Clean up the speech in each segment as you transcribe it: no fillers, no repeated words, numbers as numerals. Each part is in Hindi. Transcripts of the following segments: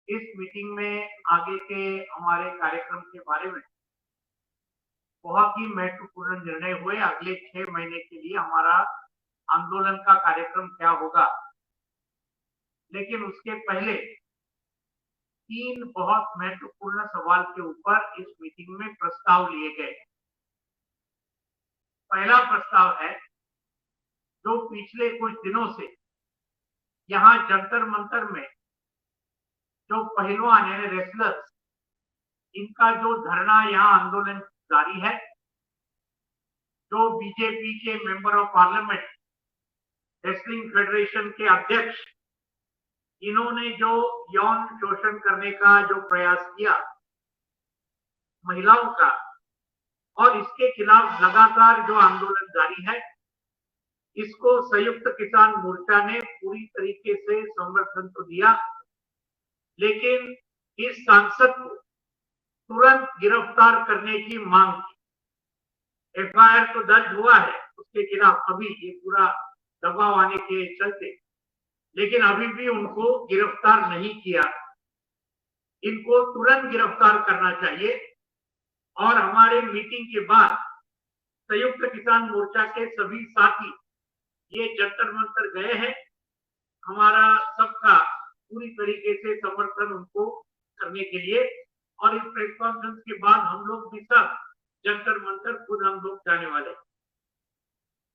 इस मीटिंग में आगे के हमारे कार्यक्रम के बारे में बहुत ही महत्वपूर्ण निर्णय हुए। अगले 6 महीने के लिए हमारा आंदोलन का कार्यक्रम क्या होगा, लेकिन उसके पहले 3 बहुत महत्वपूर्ण सवाल के ऊपर इस मीटिंग में प्रस्ताव लिए गए। पहला प्रस्ताव है, जो पिछले कुछ दिनों से यहाँ जंतर मंतर में जो पहलवान यानी रेसलर्स, इनका जो धरना यहाँ आंदोलन जारी है, जो बीजेपी के member of parliament, wrestling federation के अध्यक्ष, इन्होंने जो यौन शोषण करने का जो प्रयास किया महिलाओं का, और इसके खिलाफ लगातार जो आंदोलन जारी है, इसको संयुक्त किसान मोर्चा ने पूरी तरीके से समर्थन तो दिया, लेकिन इस सांसद को तुरंत गिरफ्तार करने की मांग की। एफआईआर तो दर्ज हुआ है उसके खिलाफ, अभी ये पूरा दबाव आने के चलते, लेकिन अभी भी उनको गिरफ्तार नहीं किया। इनको तुरंत गिरफ्तार करना चाहिए। और हमारे मीटिंग के बाद संयुक्त किसान मोर्चा के सभी साथी ये जंतर मंतर गए हैं। हमारा सबका पूरी तरीके से समर्थन उनको करने के लिए, और इस प्रेस कॉन्फ्रेंस के बाद हम लोग भी सब जंतर मंतर खुद हम लोग जाने वाले।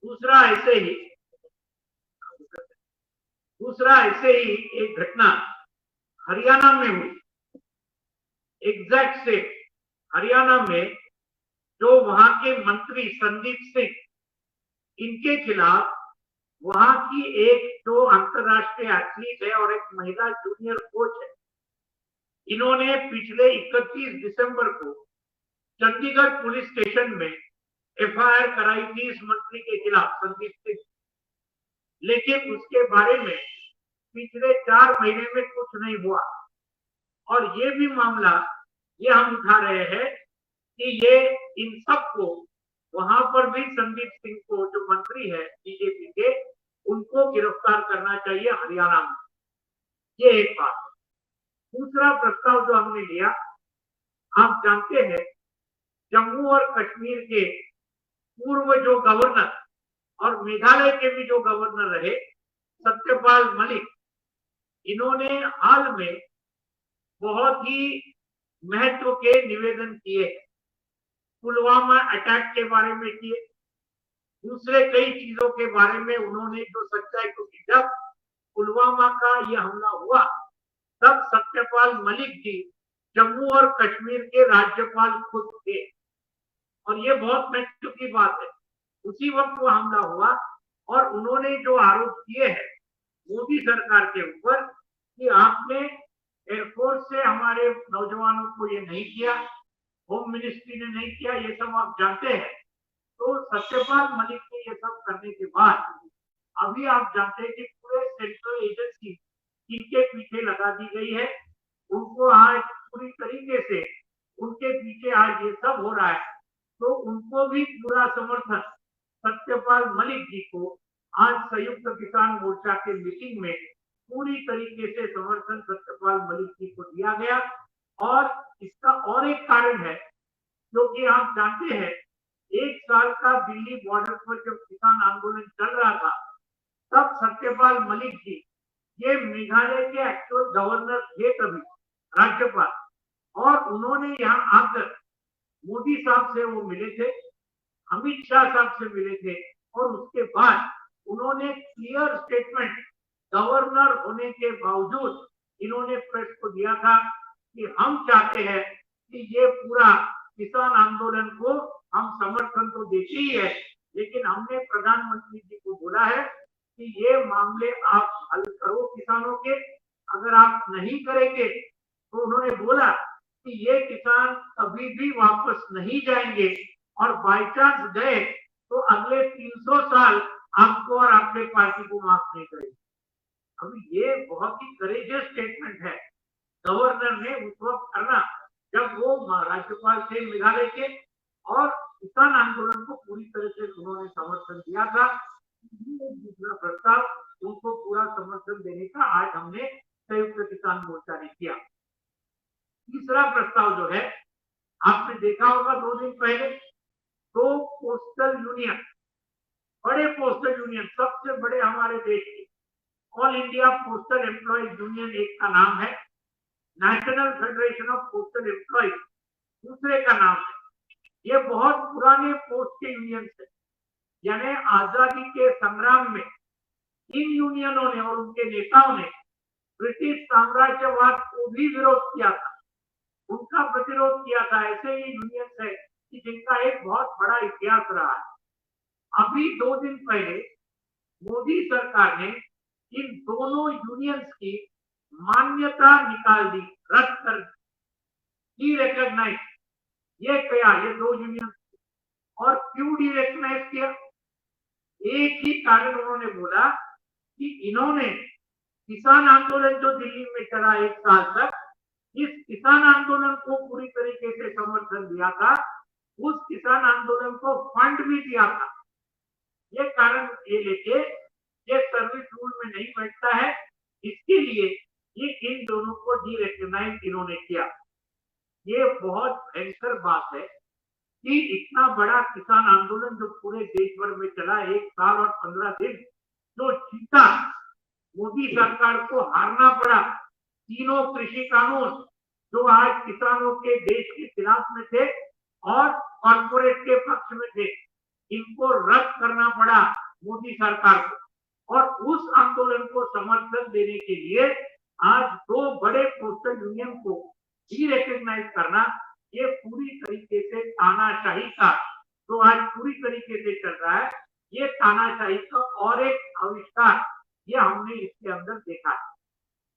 दूसरा ऐसे ही एक घटना हरियाणा में हुई, एग्जैक्ट से हरियाणा में, जो वहां के मंत्री संदीप सिंह, इनके खिलाफ वहां की एक जो अंतरराष्ट्रीय एथलीट है और एक महिला जूनियर कोच है, इन्होंने पिछले 31 दिसंबर को चंडीगढ़ पुलिस स्टेशन में एफआईआर कराई थी इस मंत्री के खिलाफ, संदीप सिंह। लेकिन उसके बारे में पिछले 4 महीने में कुछ नहीं हुआ। और ये भी मामला ये हम उठा रहे हैं कि ये इन सबको वहां पर भी संदीप सिंह को, जो मंत्री है बीजेपी के, उनको गिरफ्तार करना चाहिए हरियाणा में। ये एक बात। दूसरा प्रस्ताव जो हमने लिया, आप जानते हैं जम्मू और कश्मीर के पूर्व जो गवर्नर और मेघालय के भी जो गवर्नर रहे सत्यपाल मलिक, इन्होंने हाल में बहुत ही महत्व के निवेदन किए। पुलवामा अटैक के बारे में किए, दूसरे कई चीजों के बारे में उन्होंने जो सच्चाई को, जब पुलवामा का यह हमला हुआ तब सत्यपाल मलिक जी जम्मू और कश्मीर के राज्यपाल खुद थे, और ये बहुत महत्व की बात है। उसी वक्त वो हमला हुआ और उन्होंने जो आरोप किए हैं मोदी सरकार के ऊपर कि आपने एयरफोर्स से हमारे नौजवानों को ये नहीं किया, होम मिनिस्ट्री ने नहीं किया, ये सब आप जानते हैं। तो सत्यपाल मलिक ने ये सब करने के बाद अभी आप जानते हैं कि पूरे सेंट्रल एजेंसी इनके पीछे लगा दी गई है। उनको आज पूरी तरीके से उनके पीछे आज ये सब हो रहा है, तो उनको भी पूरा समर्थन सत्यपाल मलिक जी को आज संयुक्त किसान मोर्चा के मीटिंग में पूरी तरीके से समर्थन सत्यपाल मलिक जी को दिया गया। और इसका और एक कारण है, जो कि आप जानते हैं 1 साल का दिल्ली बॉर्डर पर जब किसान आंदोलन चल रहा था, तब सत्यपाल मलिक जी, ये मेघालय के एक्चुअल गवर्नर थे तभी, राज्यपाल, और उन्होंने यहाँ आकर मोदी साहब से वो मिले थे, अमित शाह साहब से मिले थे, और उसके बाद उन्होंने क्लियर स्टेटमेंट गवर्नर होने के बावजूद इन्होंने प्रेस को दिया था कि हम चाहते हैं कि ये पूरा किसान आंदोलन को हम समर्थन तो देते ही है, लेकिन हमने प्रधानमंत्री जी को बोला है कि ये मामले आप हल करो किसानों के, अगर आप नहीं करेंगे तो उन्होंने बोला कि ये किसान कभी भी वापस नहीं जाएंगे, और बाई चांस गए तो अगले 300 साल आपको और आपके पार्टी को माफ नहीं करेंगे। अभी ये बहुत ही करेजियस स्टेटमेंट है गवर्नर ने उस वक्त करना, जब वो राज्यपाल थे मेघालय के, और किसान आंदोलन को पूरी तरह से उन्होंने समर्थन दिया था। दूसरा प्रस्ताव उनको पूरा समर्थन देने का आज हमने संयुक्त किसान मोर्चा ने किया। तीसरा प्रस्ताव जो है, आपने देखा होगा 2 दिन पहले, दो पोस्टल यूनियन, बड़े पोस्टल यूनियन, सबसे बड़े हमारे देश के, all India postal employees union एक का नाम है, national federation of postal employees दूसरे का नाम है। ये बहुत पुराने पोस्ट के यूनियन है, यानी आजादी के संग्राम में इन यूनियनों ने और उनके नेताओं ने ब्रिटिश साम्राज्यवाद को भी विरोध किया था, उनका प्रतिरोध किया था। ऐसे ही यूनियन है कि जिनका एक बहुत बड़ा इतिहास रहा है। अभी 2 दिन पहले मोदी सरकार ने इन दोनों यूनियंस की मान्यता निकाल दी, रद्द कर दी, रिकॉग्नाइज। ये क्या, ये 2 यूनियन, और क्यों डी रिकॉग्नाइज किया? एक ही कारण उन्होंने बोला कि इन्होंने किसान आंदोलन जो दिल्ली में चला 1 साल तक, इस किसान आंदोलन को पूरी तरीके से समर्थन दिया था, उस किसान आंदोलन को फंड भी दिया था। ये कारण ये लेके ये सर्विस रूल में नहीं बैठता है, इसके लिए ये इन दोनों को डी रिकॉग्नाइज इन्होंने किया। ये बहुत भयंकर बात है कि इतना बड़ा किसान आंदोलन जो पूरे देश भर में चला 1 साल और 15 दिन, जो जीता, मोदी सरकार को हारना पड़ा। तीनों कृषि कानून जो आज किसानों के देश के खिलाफ में थे और कॉर्पोरेट के पक्ष में थे, इनको रद्द करना पड़ा मोदी सरकार को। और उस आंदोलन को समर्थन देने के लिए आज 2 बड़े पोस्टल यूनियन को ही रिकॉग्नाइज करना, ये पूरी तरीके से तानाशाही का जो आज पूरी तरीके से चल रहा है, ये तानाशाही का और एक आविष्कार ये हमने इसके अंदर देखा है।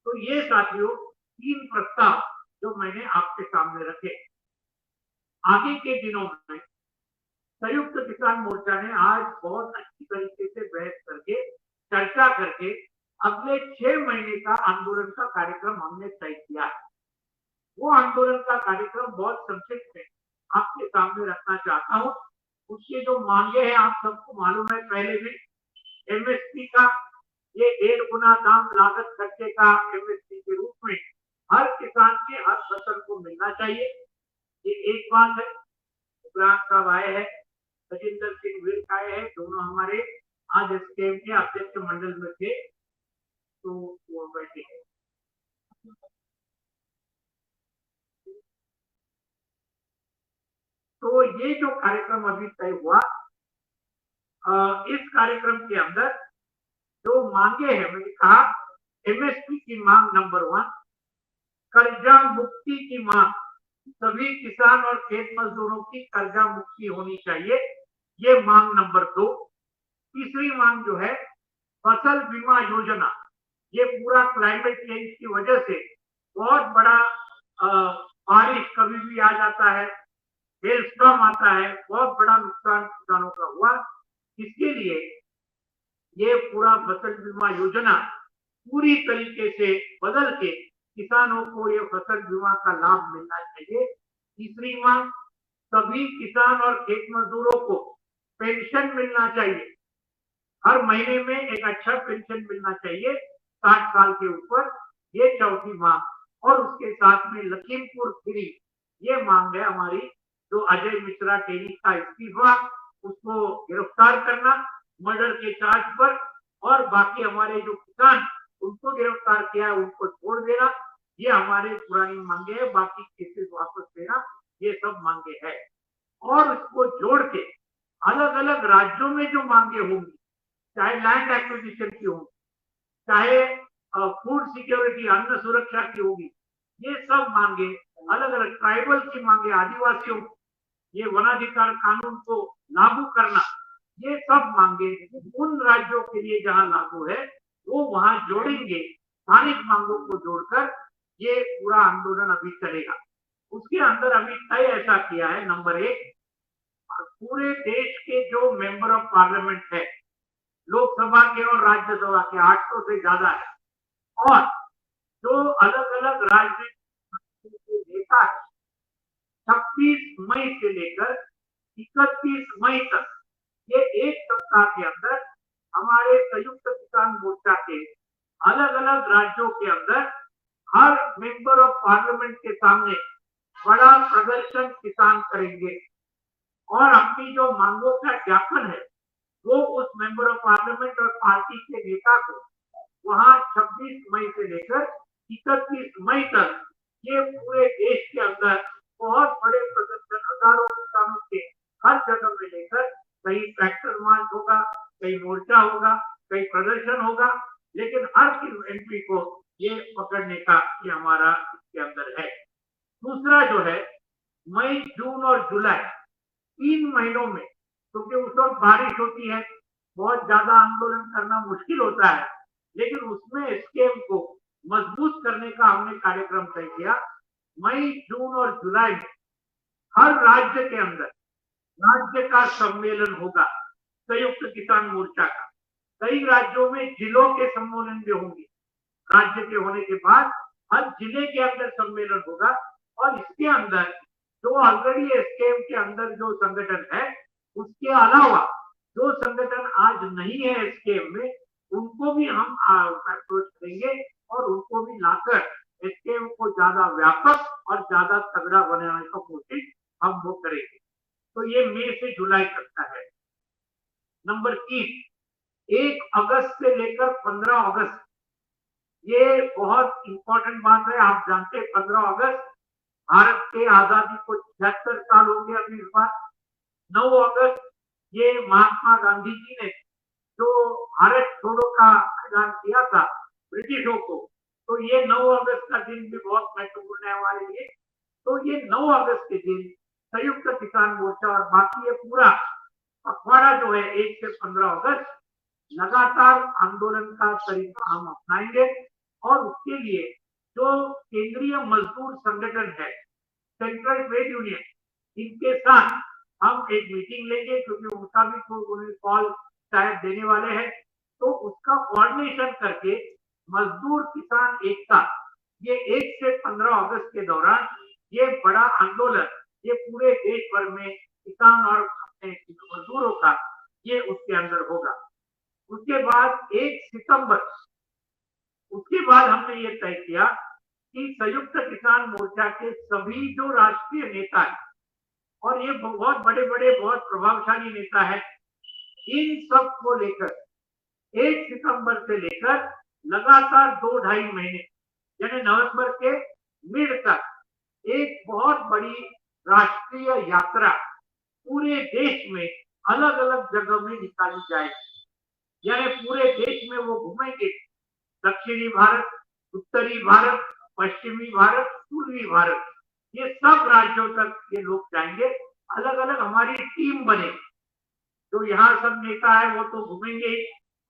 तो ये साथियों 3 प्रस्ताव जो मैंने आपके सामने रखे। आगे के दिनों में संयुक्त किसान मोर्चा ने आज बहुत अच्छी तरीके से बहस करके, चर्चा करके अगले 6 महीने का आंदोलन का कार्यक्रम हमने तय किया है। वो आंदोलन का कार्यक्रम बहुत संक्षिप्त में आपके सामने रखना चाहता हूँ। उसके जो मांगे हैं आप सबको मालूम है, पहले भी एमएसपी का ये 1.5 गुना दाम लागत खर्चे का एमएसपी के रूप में हर किसान के हर फसल को मिलना चाहिए, ये एक बात है। उपरांत साहब आए हैं, सचिंदर सिंह विर्क आए हैं, दोनों हमारे आज एसकेएम के अध्यक्ष मंडल में थे, तो वो बैठे हैं। तो ये जो कार्यक्रम अभी तय हुआ, इस कार्यक्रम के अंदर जो मांगे हैं, मैंने कहा एमएसपी की मांग नंबर 1, कर्जा मुक्ति की मांग, सभी किसान और खेत मजदूरों की कर्जा मुक्ति होनी चाहिए, ये मांग नंबर 2। तीसरी मांग जो है फसल बीमा योजना, ये पूरा क्लाइमेट चेंज की वजह से बहुत बड़ा बारिश कभी भी आ जाता है, हेलस्टॉर्म आता है, बहुत बड़ा नुकसान किसानों का हुआ। इसके लिए ये पूरा फसल बीमा योजना पूरी तरीके से बदल के किसानों को ये फसल बीमा का लाभ मिलना चाहिए। तीसरी मांग, सभी किसान और खेत मजदूरों को पेंशन मिलना चाहिए, हर महीने में एक अच्छा पेंशन मिलना चाहिए 60 साल के ऊपर, ये चौथी मांग। और उसके साथ में लखीमपुर खीरी, ये मांग है हमारी, जो अजय मिश्रा टेरी का इस्तीफा, उसको गिरफ्तार करना मर्डर के चार्ज पर, और बाकी हमारे जो किसान उनको गिरफ्तार किया है उनको छोड़ देना, ये हमारे पुरानी मांगे है। बाकी केसेस वापस देना, ये सब मांगे है। और उसको जोड़ के अलग अलग राज्यों में जो मांगे होंगी, चाहे लैंड एक्विजिशन की होगी, चाहे फूड सिक्योरिटी अन्न सुरक्षा की होगी, ये सब मांगे अलग अलग, ट्राइबल की मांगे, आदिवासियों ये वनाधिकार कानून को लागू करना, ये सब मांगे उन राज्यों के लिए जहां लागू है वो वहां जोड़ेंगे, स्थानिक मांगों को जोड़कर ये पूरा आंदोलन अभी चलेगा। उसके अंदर अभी तय ऐसा किया है, नंबर 1, पूरे देश के जो मेंबर ऑफ पार्लियामेंट है, लोकसभा के और राज्यसभा के 800 से ज्यादा है, और जो अलग अलग राजनीतिक नेता है, 26 मई से लेकर 31 मई तक, ये एक सप्ताह के अंदर हमारे संयुक्त किसान मोर्चा के अलग अलग राज्यों के अंदर हर मेंबर ऑफ पार्लियामेंट के सामने बड़ा प्रदर्शन किसान करेंगे और अपनी जो मांगों का ज्ञापन है वो उस मेंबर ऑफ पार्लियामेंट और पार्टी के नेता को वहां 26 मई से लेकर 31 मई तक ये पूरे देश के अंदर बहुत बड़े प्रदर्शन हजारों किसानों के हर जगह में लेकर कहीं ट्रैक्टर मार्च होगा, कहीं मोर्चा होगा, कहीं प्रदर्शन होगा, लेकिन हर एमपी को ये पकड़ने का ये हमारा इसके अंदर है। दूसरा जो है मई, जून और जुलाई 3 महीनों में, क्योंकि उस वक्त बारिश होती है, बहुत ज्यादा आंदोलन करना मुश्किल होता है, लेकिन उसमें एसकेएम को मजबूत करने का हमने कार्यक्रम तय किया। मई, जून और जुलाई में हर राज्य के अंदर राज्य का सम्मेलन होगा संयुक्त किसान मोर्चा का। कई राज्यों में जिलों के सम्मेलन भी होंगे। राज्य के होने के बाद हर जिले के अंदर सम्मेलन होगा और इसके अंदर जो ऑलरेडी एसकेएम के अंदर जो संगठन है उसके अलावा जो संगठन आज नहीं है एसकेएम में उनको भी हम अप्रोच करेंगे और उनको भी लाकर एसकेएम को ज्यादा व्यापक और ज्यादा तगड़ा बनाने का कोशिश हम वो करेंगे। तो ये मई से जुलाई तक का है। नंबर 3, 1 अगस्त से लेकर 15 अगस्त, ये बहुत इंपॉर्टेंट बात है। आप जानते हैं 15 अगस्त भारत के आजादी को 76 साल हो गए अभी इस बार। 9 अगस्त ये महात्मा गांधी जी ने जो भारत छोड़ो का ऐलान किया था ब्रिटिशों को, तो ये 9 अगस्त का दिन भी बहुत महत्वपूर्ण है हमारे लिए। तो ये 9 अगस्त के दिन संयुक्त किसान मोर्चा और बाकी ये पूरा पखवाड़ा जो है 1 से 15 अगस्त लगातार आंदोलन का तरीका हम अपनाएंगे और उसके लिए जो केंद्रीय मजदूर संगठन है, सेंट्रल ट्रेड यूनियन, इनके साथ हम एक मीटिंग लेंगे क्योंकि उनका भी कॉल शायद देने वाले हैं। तो उसका कोऑर्डिनेशन करके मजदूर किसान एकता ये 1 से 15 अगस्त के दौरान ये बड़ा आंदोलन ये पूरे देश भर में किसान और अपने मजदूरों का ये उसके अंदर होगा। उसके बाद 1 सितंबर, उसके बाद हमने ये तय किया कि संयुक्त किसान मोर्चा के सभी जो राष्ट्रीय नेता है और ये बहुत बड़े बड़े बहुत प्रभावशाली नेता है, इन सब को लेकर 1 सितंबर से लेकर लगातार 2-2.5 महीने यानी नवंबर के मिड तक एक बहुत बड़ी राष्ट्रीय यात्रा पूरे देश में अलग अलग जगह में निकाली जाएगी। यानी पूरे देश में वो घूमेंगे, दक्षिणी भारत, उत्तरी भारत, पश्चिमी भारत, पूर्वी भारत, ये सब राज्यों तक ये लोग जाएंगे। अलग अलग हमारी टीम बनेगी। जो यहाँ सब नेता है वो तो घूमेंगे,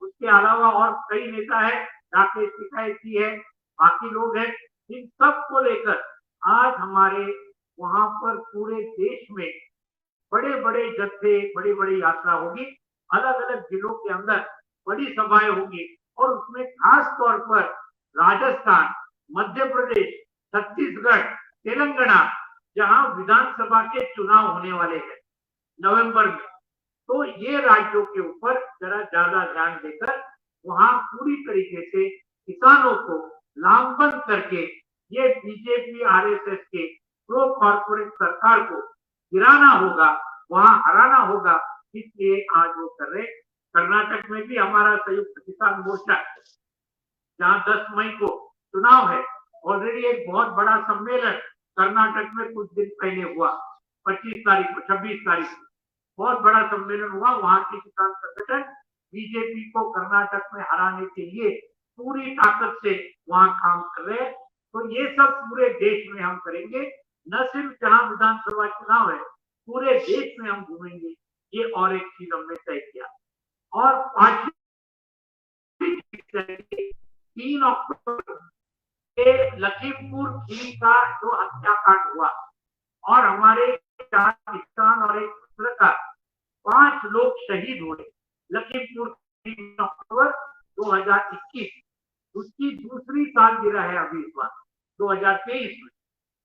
उसके अलावा और कई नेता है, राकेश टिकैती है, बाकी लोग हैं, इन सब को लेकर आज हमारे वहां पर पूरे देश में बड़े बड़े जत्थे, बड़ी बड़ी यात्रा होगी, अलग अलग जिलों के अंदर बड़ी सभाएं होंगी और उसमें खास तौर पर राजस्थान, मध्य प्रदेश, छत्तीसगढ़, तेलंगाना, जहां विधानसभा के चुनाव होने वाले हैं नवंबर में, तो ये राज्यों के ऊपर जरा ज्यादा ध्यान देकर वहां पूरी तरीके से किसानों को लामबंद करके ये बीजेपी आरएसएस के प्रो कॉर्पोरेट सरकार को गिराना होगा, वहां हराना होगा। इसलिए आज वो कर रहे। कर्नाटक में भी हमारा संयुक्त किसान मोर्चा जहां 10 मई को चुनाव है, ऑलरेडी एक बहुत बड़ा सम्मेलन कर्नाटक में कुछ दिन पहले हुआ, 25 तारीख को, 26 तारीख को बहुत बड़ा सम्मेलन हुआ। वहां के किसान संगठन बीजेपी को कर्नाटक में हराने के लिए पूरी ताकत से वहां काम कर रहे हैं। तो ये सब पूरे देश में हम करेंगे, न सिर्फ जहां विधानसभा चुनाव है, पूरे देश में हम घूमेंगे। ये और एक चीज हमने तय किया। और 3 अक्टूबर लखीमपुर खीरी का जो हत्याकांड हुआ और हमारे 4 किसान और एक पत्रकार 5 लोग शहीद हुए लखीमपुर अक्टूबर 2021, उसकी दूसरी सालगिरह है अभी इस बार 2023 में।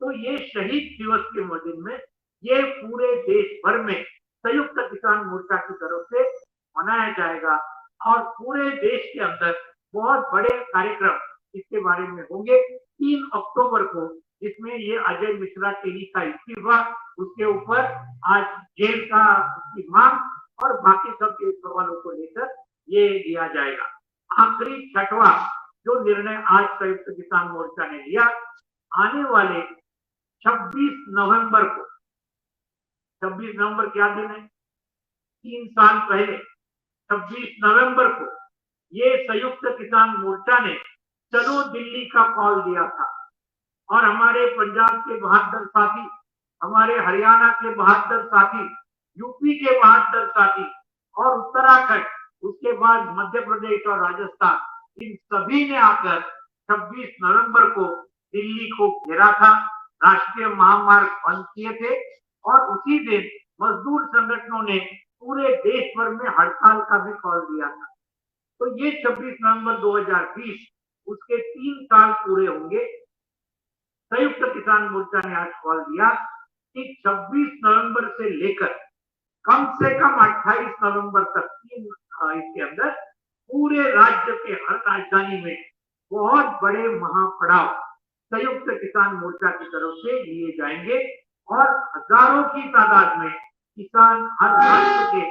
तो ये शहीद दिवस के दिन में ये पूरे देश भर में संयुक्त किसान मोर्चा की तरफ से मनाया जाएगा और पूरे देश के अंदर बहुत बड़े कार्यक्रम इसके बारे में होंगे 3 अक्टूबर को, जिसमें ये अजय मिश्रा टेली का इस्तीफा, उसके ऊपर आज जेल का उसकी मांग और बाकी सब के सवालों को लेकर ये दिया जाएगा। आखिरी छठवां जो निर्णय आज संयुक्त किसान मोर्चा ने लिया, आने वाले 26 नवंबर को, 26 नवंबर क्या दिन है, 3 साल पहले 26 नवंबर को ये संयुक्त किसान मोर्चा ने चलो दिल्ली का कॉल दिया था और हमारे पंजाब के बहादुर साथी, हमारे हरियाणा के बहादुर साथी, यूपी के बहादुर साथी और उत्तराखंड, उसके बाद मध्य प्रदेश और राजस्थान, इन सभी ने आकर 26 नवंबर को दिल्ली को घेरा था, राष्ट्रीय महामार्ग बंद किए थे और उसी दिन मजदूर संगठनों ने पूरे देश भर में हड़ताल का भी कॉल दिया था। तो ये 26 नवंबर 2020 उसके 3 साल पूरे होंगे। संयुक्त किसान मोर्चा ने आज कॉल दिया कि 26 नवंबर से लेकर कम से कम 28 नवंबर तक इसके अंदर पूरे राज्य के हर राजधानी में बहुत बड़े महापड़ाव संयुक्त किसान मोर्चा की तरफ से लिए जाएंगे और हजारों की तादाद में किसान हर राज्य के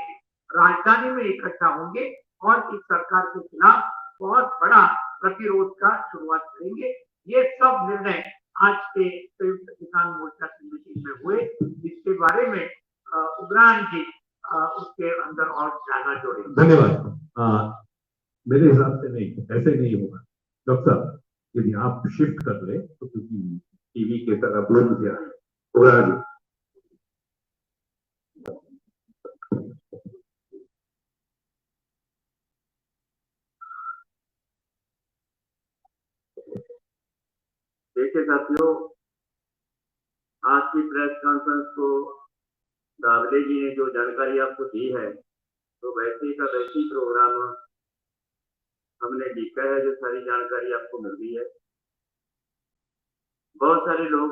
राजधानी में इकट्ठा होंगे और इस सरकार के खिलाफ बहुत बड़ा प्रतिरोध का शुरुआत करेंगे। ये सब निर्णय आज के संयुक्त किसान मोर्चा की मीटिंग में हुए। इसके बारे में उग्रान जी उसके अंदर और ज्यादा जोड़े। धन्यवाद। मेरे हिसाब से नहीं, ऐसे नहीं होगा डॉक्टर साहब, यदि आप शिफ्ट कर ले तो, क्योंकि टीवी के तरफ मुझे आए उग्रान जी। देखिए साथियों, आज की प्रेस कॉन्फ्रेंस को दावले जी ने जो जानकारी आपको दी है, तो वैसे का वैसे ही प्रोग्राम हमने लिखा है, जो सारी जानकारी आपको मिल रही है। बहुत सारे लोग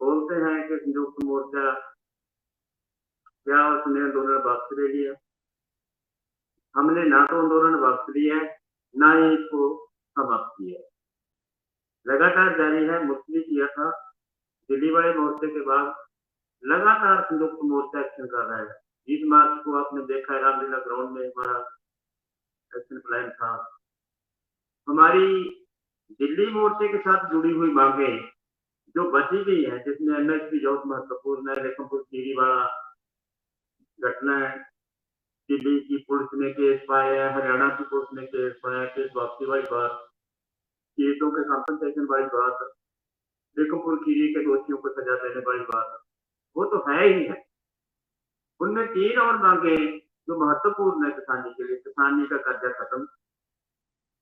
बोलते हैं कि संयुक्त मोर्चा क्या उसने आंदोलन वापस ले लिया। हमने ना तो आंदोलन वापस लिया है, ना ही इसको समाप्त किया, लगातार जारी है। मुस्लिम किया था दिल्ली वाले मोर्चे के बाद, लगातार संयुक्त मोर्चा एक्शन कर रहा है। 20 मार्च को आपने देखा है रामलीला ग्राउंड में हमारा एक्शन प्लान था। हमारी दिल्ली मोर्चे के साथ जुड़ी हुई मांगे जो बची गई है, जिसमें एमएसपी बहुत महत्वपूर्ण है, लेखमपुर खीरी वाला घटना है, दिल्ली की पुलिस ने केस पाया है, हरियाणा की पुलिस ने केस पाया, केस वापसी वाली बात, केसों के कंपनसेशन वाली बात, लेखमपुर खीरी के दोषियों को सजा देने वाली बात, वो तो है ही है। उनमें 3 और मांगे जो महत्वपूर्ण है किसानी के लिए। किसानी का कर्जा खत्म,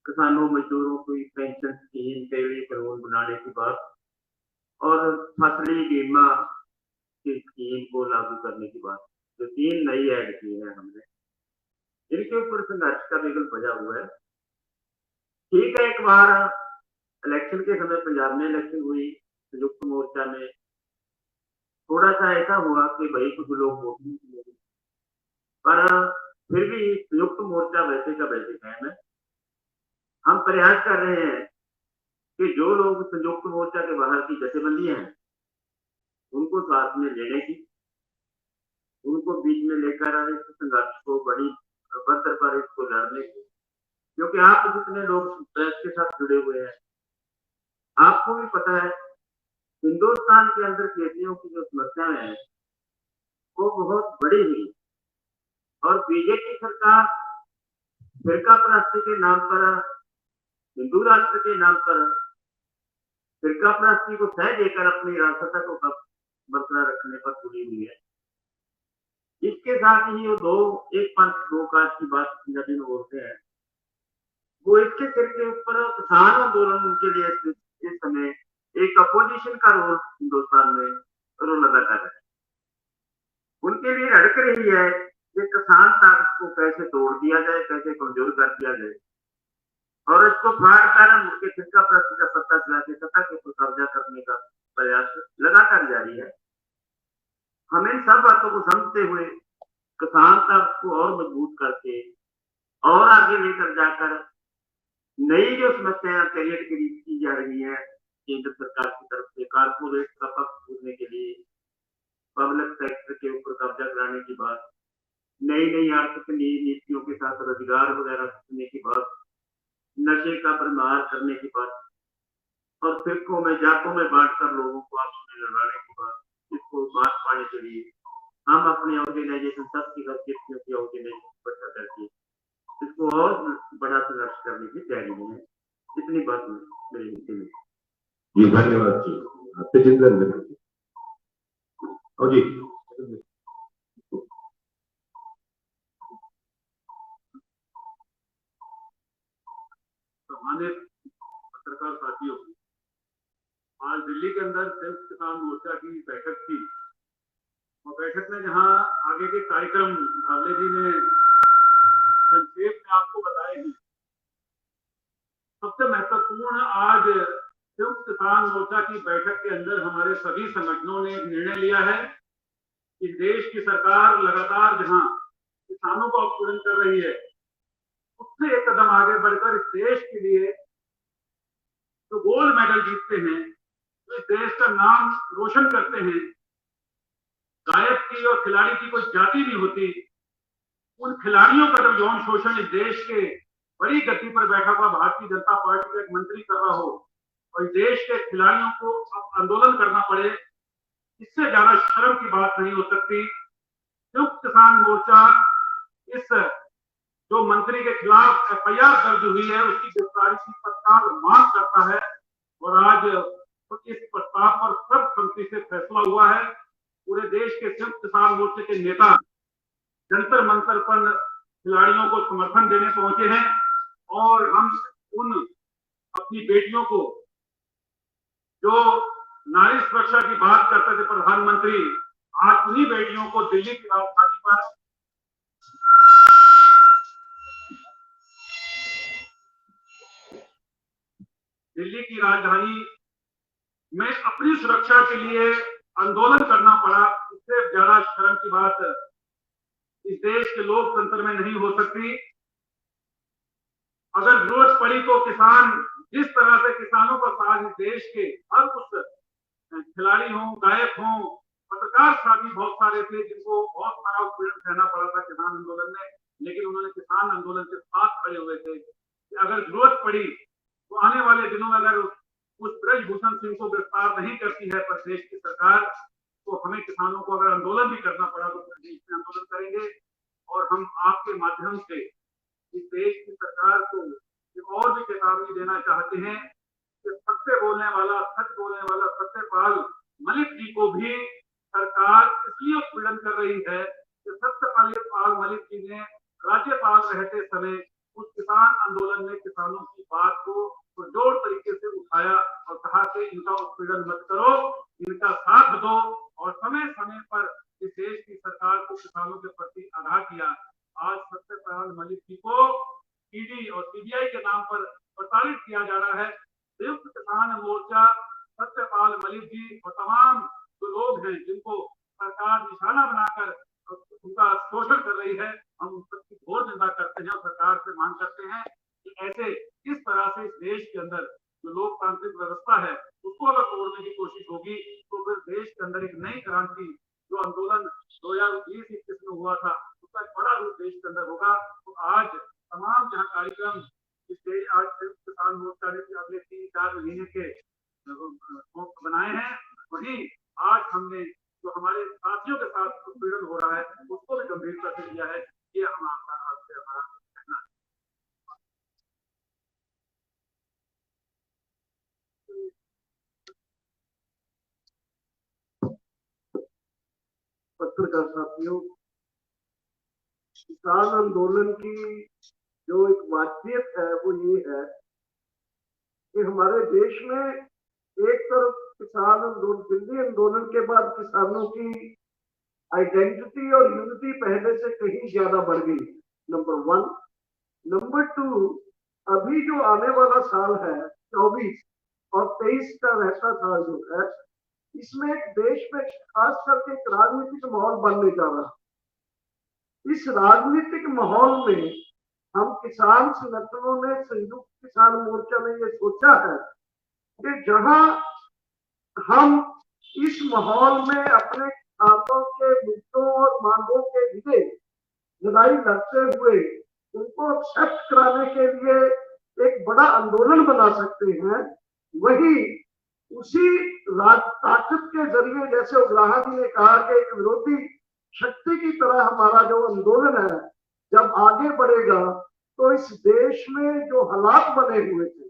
किसानों मजदूरों की पेंशन स्कीम के लिए कानून बनाने की बात, और फसली बीमा की स्कीम को लागू करने की बात, जो 3 नई ऐड की है हमने, इनके ऊपर संघर्ष का बिगुल बजा हुआ है। ठीक है, एक बार इलेक्शन के समय पंजाब में इलेक्शन हुई, संयुक्त मोर्चा में थोड़ा सा ऐसा हुआ कि भाई कुछ लोग वोट नहीं किए, पर फिर भी संयुक्त मोर्चा वैसे का वैसे कायम है। हम प्रयास कर रहे हैं कि जो लोग संयुक्त मोर्चा के बाहर की जथेबंदियां हैं उनको साथ में लेने की, उनको बीच में लेकर इस संघर्ष को बड़ी बदतर पर इसको लड़ने की, क्योंकि आप जितने लोग प्रेस के साथ जुड़े हुए हैं, आपको भी पता है हिंदुस्तान के अंदर खेतियों की जो समस्याएं हैं वो बहुत बड़ी हुई, और बीजेपी सरकार फिरका परस्ती के नाम पर, हिंदू राष्ट्र के नाम पर फिरका परस्ती को सह देकर अपनी राष्ट्रता को बरकरार रखने पर तुली हुई है। इसके साथ ही वो एक पंथ दो काज की बात पंजाबी में बोलते हैं, वो इसके सिर के ऊपर किसान आंदोलन उनके लिए इस समय एक अपोजिशन का रोल हिंदुस्तान में रोल अदा कर रहा है। उनके लिए अड़क रही है कि किसान ताकत को कैसे तोड़ दिया जाए, कैसे कमजोर कर दिया जाए, और इसको फाड़ कर मुख्य फिरका परस्ती का पत्ता चला के सत्ता के ऊपर कब्जा करने का प्रयास लगातार जारी है। हम इन सब बातों को समझते हुए किसान ताकत को और मजबूत करके और आगे लेकर जाकर नई जो समस्याएं क्रिएट की जा रही है केंद्र सरकार की तरफ से, कारपोरेट का पक्ष पूछने के लिए, पब्लिक सेक्टर के ऊपर कब्जा कराने की बात, नई नई आर्थिक नीतियों के साथ रोजगार वगैरह करने की बात, नशे का प्रमार करने की बात, और फिरकों में जातों में बांटकर लोगों को आपस में लड़ाने की बात, इसको बात पाने के लिए हम अपनी ऑर्गेनाइजेशन की ऑर्गेनाइजेशन इकट्ठा करके इसको और बड़ा संघर्ष करने की तैयारी में है। इतनी बात मेरी नीति में। जी धन्यवाद जी, तेजिंदर और जी सामान्य पत्रकार साथियों, आज दिल्ली के अंदर संयुक्त किसान मोर्चा की बैठक थी और बैठक में जहां आगे के कार्यक्रम धावले जी ने संक्षेप में आपको बताए हैं, सबसे महत्वपूर्ण आज संयुक्त किसान मोर्चा की बैठक के अंदर हमारे सभी संगठनों ने एक निर्णय लिया है कि देश की सरकार लगातार जहां किसानों को उत्पीड़न कर रही है, उससे एक कदम आगे बढ़कर इस देश के लिए जो गोल्ड मेडल जीतते हैं, तो इस देश का नाम रोशन करते हैं, गायक की और खिलाड़ी की कोई जाति नहीं होती, उन खिलाड़ियों का जब यौन शोषण इस देश के बड़ी गति पर बैठा हुआ भारतीय जनता पार्टी का एक मंत्री कर रहा हो और इस देश के खिलाड़ियों को अब आंदोलन करना पड़े, इससे ज्यादा शर्म की बात नहीं हो सकती। संयुक्त किसान मोर्चा इस जो मंत्री के खिलाफ एफआईआर दर्ज हुई है उसकी गिरफ्तारी की तत्काल मांग करता है और आज इस प्रस्ताव पर सर्वसम्मति से फैसला हुआ है। पूरे देश के संयुक्त किसान मोर्चे के नेता जंतर मंतर पर खिलाड़ियों को समर्थन देने पहुंचे हैं और हम उन अपनी बेटियों को जो नारी सुरक्षा की बात करते थे प्रधानमंत्री, आज उन्हीं बेटियों को दिल्ली की राजधानी पर में अपनी सुरक्षा के लिए आंदोलन करना पड़ा। इससे ज्यादा शर्म की बात इस देश के लोकतंत्र में नहीं हो सकती। अगर जरूरत पड़ी तो किसान, जिस तरह से किसानों पर आज देश के हर उस खिलाड़ी हों, गायक हों, पत्रकार साथी बहुत सारे थे जिनको बहुत सारा उत्पीड़न सहना पड़ा था किसान आंदोलन में, लेकिन उन्होंने किसान आंदोलन के साथ खड़े हुए थे कि अगर जरूरत पड़ी तो आने वाले दिनों में अगर उस ब्रजभूषण सिंह को गिरफ्तार नहीं करती है प्रदेश की सरकार, तो हमें किसानों को अगर आंदोलन भी करना पड़ा तो प्रदेश में आंदोलन करेंगे। और हम आपके माध्यम से इस देश की सरकार को एक और भी चेतावनी देना चाहते हैं कि सत्य बोलने वाला, सच बोलने वाला सत्यपाल मलिक जी को भी सरकार इसलिए उत्पीड़न कर रही है कि सत्यपाल मलिक जी ने राज्यपाल रहते समय उस किसान आंदोलन में किसानों की बात को जोर तरीके से उठाया और कहा कि इनका उत्पीड़न मत करो, इनका साथ दो, और समय समय पर इस देश की सरकार को किसानों के प्रति आगाह किया। आज सत्यपाल मलिक जी को ईडी और सीबीआई के नाम पर प्रताड़ित किया जा रहा है। संयुक्त किसान मोर्चा सत्यपाल मलिक जी और तमाम जो लोग हैं जिनको सरकार निशाना बनाकर उनका शोषण कर रही है, हम उन सबकी घोर निंदा करते हैं और सरकार से मांग करते हैं कि ऐसे किस तरह से इस देश के अंदर जो लोकतांत्रिक व्यवस्था है उसको अगर तोड़ने की कोशिश होगी तो फिर देश के अंदर एक नई क्रांति जो आंदोलन 2020-21 में हुआ था उसका एक बड़ा रूप देश के अंदर होगा। तो आज तमाम जहाँ कार्यक्रम आज किसान मोर्चा ने अगले 3-4 महीने के बनाए हैं, वही आज हमने जो हमारे साथियों के साथ उत्पीड़न हो रहा है उसको भी गंभीरता से लिया है। ये हम आपका हमारा कहना है। पत्रकार साथियों, किसान आंदोलन की जो एक वाचियत है वो ये है कि हमारे देश में एक तरफ किसान आंदोलन, दिल्ली आंदोलन के बाद किसानों की आइडेंटिटी और यूनिटी पहले से कहीं ज्यादा बढ़ गई, नंबर 1। नंबर 2, अभी जो आने वाला साल है 24 और 23 का रहता साल जो है, इसमें देश में खास करके एक राजनीतिक माहौल बनने जा रहा है। इस राजनीतिक माहौल में हम किसान संगठनों ने, संयुक्त किसान मोर्चा ने ये सोचा है कि जहां हम इस माहौल में अपने किसानों के मुद्दों और मांगों के लिए लड़ाई लड़ते हुए उनको एक्सेप्ट कराने के लिए एक बड़ा आंदोलन बना सकते हैं, वही उसी ताकत के जरिए, जैसे उग्राहा जी ने कहा कि एक विरोधी शक्ति की तरह हमारा जो आंदोलन है जब आगे बढ़ेगा तो इस देश में जो हालात बने हुए थे,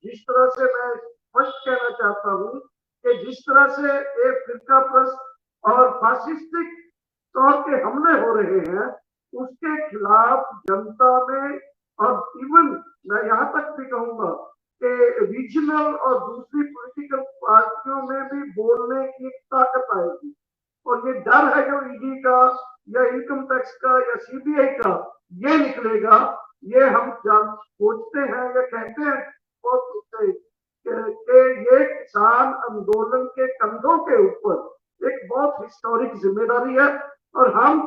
जिस तरह से मैं स्पष्ट कहना चाहता हूं कि जिस तरह से एक फिरका प्रस्त और फासिस्टिक तौर के हमले हो रहे हैं, उसके खिलाफ जनता में और इवन मैं यहां तक भी कहूंगा कि रीजनल और दूसरी पॉलिटिकल पार्टियों में भी बोलने की ताकत आएगी। और ये डर है जो ईडी का या इनकम टैक्स का या सीबीआई का ये निकलेगा, ये हम सोचते हैं या कहते हैं बहुत कि ये किसान आंदोलन के कंधों के ऊपर एक बहुत हिस्टोरिक जिम्मेदारी है। और हम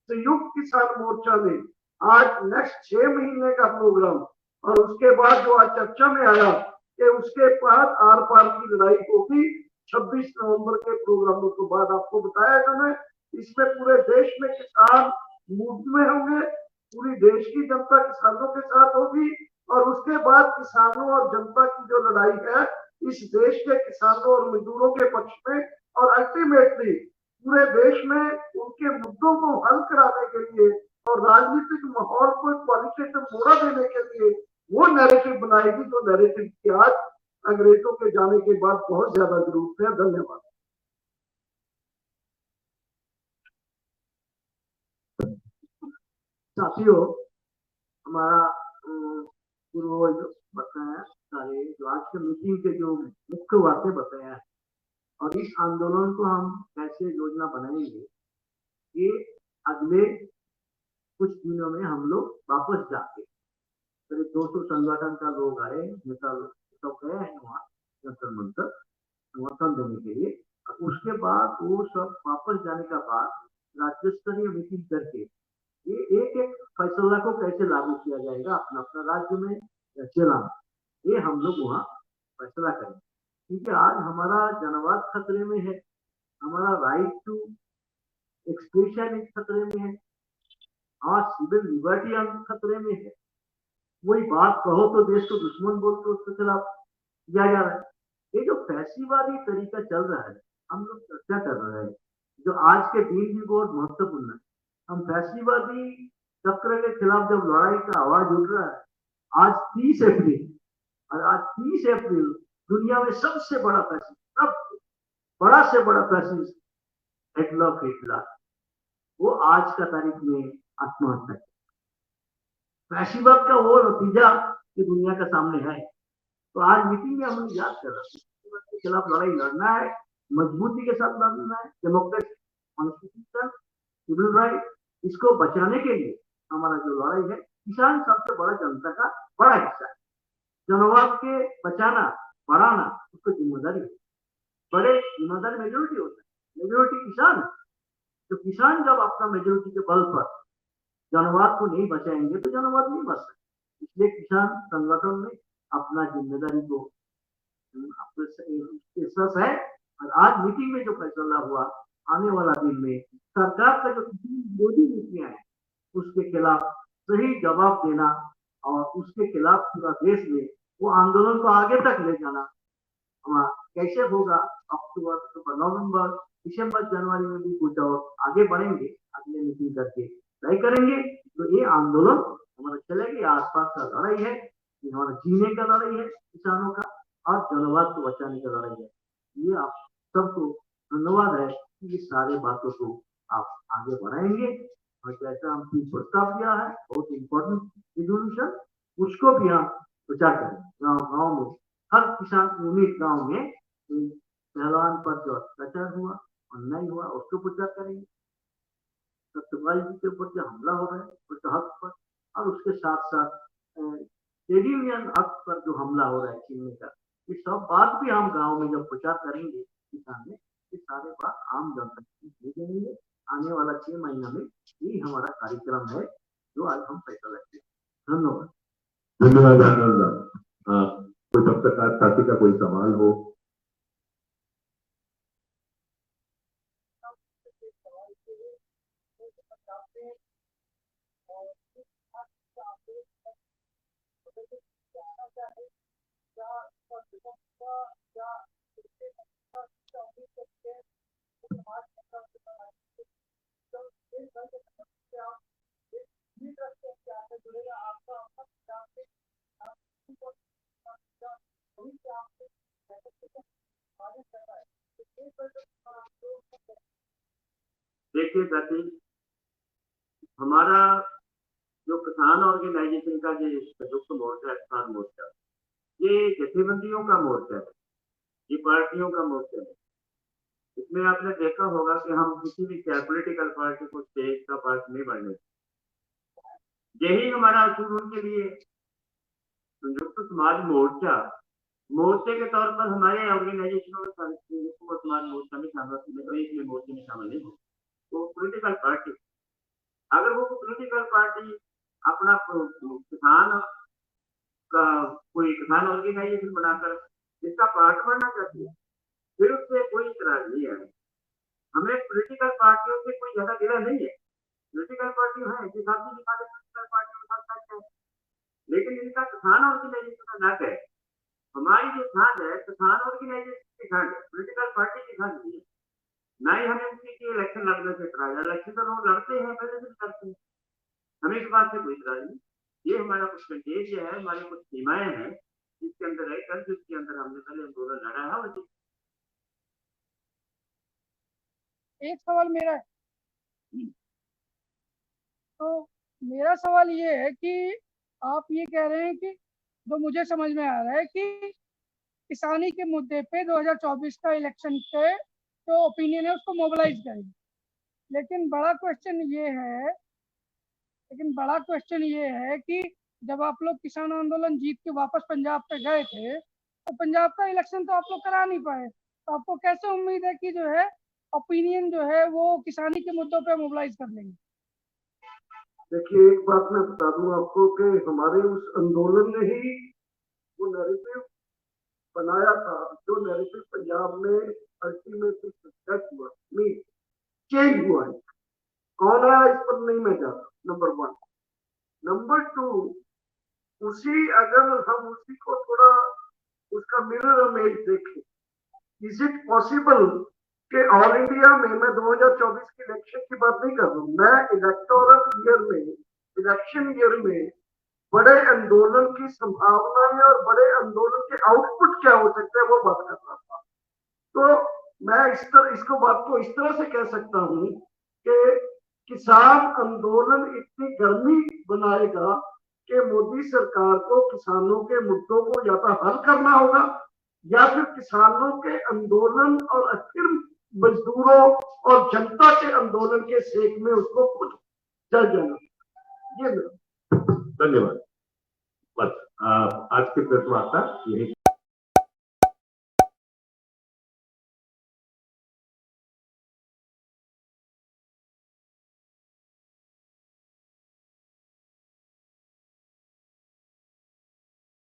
संयुक्त किसान मोर्चा ने आज नेक्स्ट 6 महीने का प्रोग्राम और उसके बाद जो आज चर्चा में आया कि उसके बाद आर पार की लड़ाई होगी 26 नवंबर के प्रोग्रामों के बाद, आपको बताया जाना, इसमें पूरे देश में किसान मूड में होंगे, पूरी देश की जनता किसानों के साथ होगी और उसके बाद किसानों और जनता की जो लड़ाई है इस देश के किसानों और मजदूरों के पक्ष में, और अल्टीमेटली पूरे देश में उनके मुद्दों को हल कराने के लिए और राजनीतिक माहौल को क्वालिटेटिव मोड़ा देने के लिए वो नैरेटिव बनाएगी जो नैरेटिव की आज अंग्रेजों के जाने के बाद बहुत ज्यादा जरूरत है। धन्यवाद। साथियों, हमारा पूर्वज बताया सारे जो आज के मीटिंग के जो मुख्य बातें बताया है और इस आंदोलन को हम कैसे योजना बनाएंगे, ये अगले कुछ दिनों में हम लोग वापस जाके करीब 200 संगठन का लोग आए, नेता सब गए हैं वहाँ जंतर मंतर समर्थन देने के लिए। उसके बाद वो सब वापस जाने का बाद राज्य स्तरीय मीटिंग करके ये एक एक फैसला को कैसे लागू किया जाएगा अपना अपना राज्य में या जिला में, ये हम लोग वहाँ फैसला करेंगे। क्योंकि आज हमारा जनवाद खतरे में है, हमारा राइट टू एक्सप्रेशन खतरे में है, आज सिविल लिबर्टी खतरे में है। वही बात कहो तो देश को दुश्मन बोल के उसके खिलाफ किया जा रहा है। ये जो फैसीवादी तरीका चल रहा है, हम लोग चर्चा कर रहे हैं, जो आज के दिन भी बहुत महत्वपूर्ण है। हम फैसीवादी चक्र के खिलाफ जब लड़ाई का आवाज उठ रहा है, आज 30 अप्रैल और आज 30 अप्रैल दुनिया में सबसे बड़ा फैसिस्ट, सब बड़ा से बड़ा फैसिस्ट एडोल्फ हिटलर, वो आज का तारीख में आत्महत्या। फैसीवाद का वो नतीजा की दुनिया के सामने है। तो आज मीटिंग में हम याद कर रहे हैं के खिलाफ लड़ाई लड़ना है, मजबूती के साथ लड़ना है। डेमोक्रेसी, कॉन्स्टिट्यूशन, सिविल राइट, इसको बचाने के लिए हमारा जो लड़ाई है, किसान सबसे बड़ा जनता का बड़ा हिस्सा है। जनवाद के बचाना, बढ़ाना उसको जिम्मेदारी है, बड़े जिम्मेदारी मेजोरिटी होता है, मेजोरिटी किसान है। तो किसान जब अपना मेजोरिटी के बल पर जनवाद को नहीं बचाएंगे तो जनवाद नहीं बच सकते। इसलिए किसान संगठन में अपना जिम्मेदारी को एहसास है। और आज मीटिंग में जो फैसला हुआ, आने वाला दिन में सरकार का जो विरोधी नीतियां हैं उसके खिलाफ सही जवाब देना और उसके खिलाफ पूरा देश में वो आंदोलन को आगे तक ले जाना हमारा कैसे होगा। अक्टूबर, नवंबर, दिसंबर, जनवरी में भी कुछ और आगे बढ़ेंगे, अगले मीटिंग करके तय करेंगे। तो ये आंदोलन हमारा चलेगा, आसपास का लड़ाई है, ये हमारा जीने का लड़ाई है किसानों का, और जनवाद को बचाने का लड़ाई है। ये आप सबको धन्यवाद है कि ये सारे बातों को आप आगे बढ़ाएंगे। और जैसा हमने प्रस्ताव दिया है, बहुत इम्पोर्टेंट रिजोल्यूशन, उसको भी हम प्रचार करेंगे गाँव में, हर किसान यूनिट गाँव में पहलवान पर जो अत्याचार हुआ, अन्याय हुआ, उसको प्रचार करेंगे। सत्यपाल जी के ऊपर जो हमला हो रहा है उसके हक पर, और उसके साथ साथ ट्रेड यूनियन हक पर जो हमला हो रहा है छीनने का, ये सब बात भी हम गांव में जब प्रचार करेंगे किसान में, ये सारे बात आम जनता को देंगे। आने वाला 6 महीना में यही हमारा कार्यक्रम है जो आज हम फैसला करते हैं। धन्यवाद। धन्यवाद आनंद। कोई पत्रकार साथी का कोई सवाल हो? देखिए जाति, हमारा जो किसान ऑर्गेनाइजेशन का जो संयुक्त मोर्चा है, किसान मोर्चा, ये जथेबंदियों का मोर्चा है, ये पार्टियों का मोर्चा है। इसमें आपने देखा होगा कि हम किसी भी पॉलिटिकल पार्टी को स्टेज का पार्ट नहीं बनने, यही हमारा असूल उनके लिए। संयुक्त समाज मोर्चा मोर्चे के तौर पर हमारे ऑर्गेनाइजेशनों में संयुक्त समाज मोर्चा में शामिल मोर्चे में शामिल नहीं हो, वो पॉलिटिकल पार्टी, अगर वो पॉलिटिकल पार्टी अपना किसान का कोई किसान ऑर्गेनाइजेशन बनाकर इसका पार्ट बनना चाहती है, फिर उससे कोई इतराज नहीं है। हमें पॉलिटिकल पार्टियों से कोई ज्यादा गिरा नहीं है। पॉलिटिकल पार्टी है पॉलिटिकल पार्टी है, लेकिन इनका किसान ऑर्गेनाइजेशन का नाक है। हमारी जो खांड है किसान ऑर्गेनाइजेशन की खांड है, पॉलिटिकल पार्टी की खांड नहीं है। ना ही हमें उनकी इलेक्शन लड़ने से इतराज है। इलेक्शन तो लोग लड़ते हैं, पहले से करते हैं, हमें इस बात से कोई इतराज नहीं। ये हमारा कुछ क्राइटेरिया है, हमारी कुछ सीमाएं हैं जिसके अंदर रहकर जिसके अंदर हमने पहले आंदोलन लड़ा है। और एक सवाल मेरा है, तो मेरा सवाल ये है कि आप ये कह रहे हैं कि जो मुझे समझ में आ रहा है कि किसानी के मुद्दे पे 2024 का इलेक्शन के जो ओपिनियन है उसको मोबिलाइज करेंगे, लेकिन बड़ा क्वेश्चन ये है कि जब आप लोग किसान आंदोलन जीत के वापस पंजाब पे गए थे तो पंजाब का इलेक्शन तो आप लोग करा नहीं पाए, तो आपको कैसे उम्मीद है कि जो है ओपिनियन जो है वो किसानी के मुद्दों पे मोबिलाइज कर लेंगे? देखिए, एक बात मैं बता दूं आपको कि हमारे उस आंदोलन ने ही वो नैरेटिव बनाया था, जो नैरेटिव पंजाब में अल्टीमेटली सक्सेस हुआ, मीन चेंज हुआ है। कौन है इस पर नहीं मैं जाता, नंबर 1। नंबर 2, अगर हम उसी को थोड़ा उसका मिरर इमेज देखें, इज इट पॉसिबल कि ऑल इंडिया में, मैं 2024 की इलेक्शन की बात नहीं कर रहा हूं, मैं इलेक्शन ईयर में बड़े आंदोलन की संभावनाएं और बड़े आंदोलन के आउटपुट क्या हो सकते हैं वो बात कर रहा था। तो मैं बात को इस तरह से कह सकता हूं कि किसान आंदोलन इतनी गर्मी बनाएगा कि मोदी सरकार को किसानों के मुद्दों को या तो हल करना होगा या फिर किसानों के आंदोलन और अस्थिर मजदूरों और जनता के आंदोलन के सेक में उसको खुद जल जाना। ये धन्यवाद। बस आज की प्रेस वार्ता यही